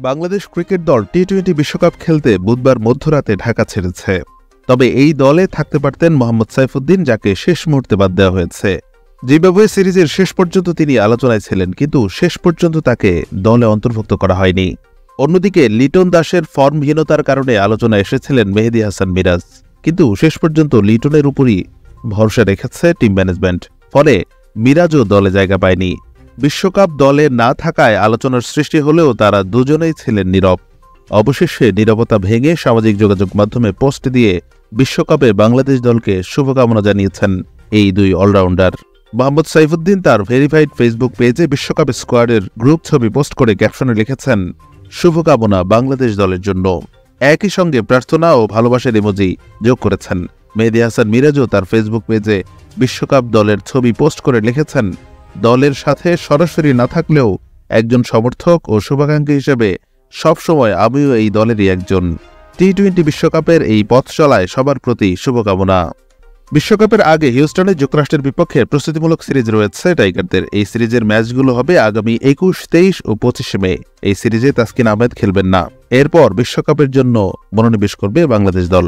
Bangladesh cricket দল টি-20 বিশ্বকাপ খেলতে বুধবার মধ্যরাতে ঢাকা ছেড়েছে। তবে এই দলে থাকতে পারতেন মোহাম্মদ সাইফুদ্দিন, যাকে শেষ মুহূর্তে বাদ দেওয়া হয়েছে। জিম্বাবুয়ে সিরিজের শেষ পর্যন্ত তিনি আলোচনায় ছিলেন, কিন্তু শেষ পর্যন্ত তাকে দলে অন্তর্ভুক্ত করা হয়নি। অন্যদিকে লিটন দাসের ফর্মহীনতার কারণে আলোচনায় এসেছিলেন মেহেদী হাসান মিরাজ, কিন্তু শেষ পর্যন্ত লিটনের উপরই ভরসা রেখেছে টিম ম্যানেজমেন্ট। ফলে মিরাজও দলে জায়গা পায়নি। বিশ্বকাপ দলে না থাকায় আলোচনার সৃষ্টি হলেও তারা দুজনেই ছিলেন নীরব। অবশেষে নীরবতা ভেঙে সামাজিক যোগাযোগ মাধ্যমে পোস্ট দিয়ে বিশ্বকাপে বাংলাদেশ দলকে শুভকামনা জানিয়েছেন এই দুই অলরাউন্ডার। মোহাম্মদ সাইফুদ্দিন তার ভেরিফাইড ফেসবুক পেজে বিশ্বকাপ স্কোয়াডের গ্রুপ ছবি পোস্ট করে ক্যাপশনে লিখেছেন, শুভকামনা বাংলাদেশ দলের জন্য। একই সঙ্গে প্রার্থনা ও ভালোবাসার ইমোজি যোগ করেছেন। মেহেদী হাসান মিরাজও তার ফেসবুক পেজে বিশ্বকাপ দলের ছবি পোস্ট করে লিখেছেন, দলের সাথে সরাসরি না থাকলেও একজন সমর্থক ও শুভাকাঙ্ক্ষী হিসেবে সবসময় আমিও এই দলেরই একজন। টি-20 বিশ্বকাপের এই পথ চলায় সবার প্রতি শুভকামনা। বিশ্বকাপের আগে হিউস্টনে যুক্তরাষ্ট্রের বিপক্ষে প্রস্তুতিমূলক সিরিজ রয়েছে টাইগারদের। এই সিরিজের ম্যাচগুলো হবে আগামী 21, 23 ও 25 মে। এই সিরিজে তাসকিন আহমেদ খেলবেন না। এরপর বিশ্বকাপের জন্য মনোনিবেশ করবে বাংলাদেশ দল।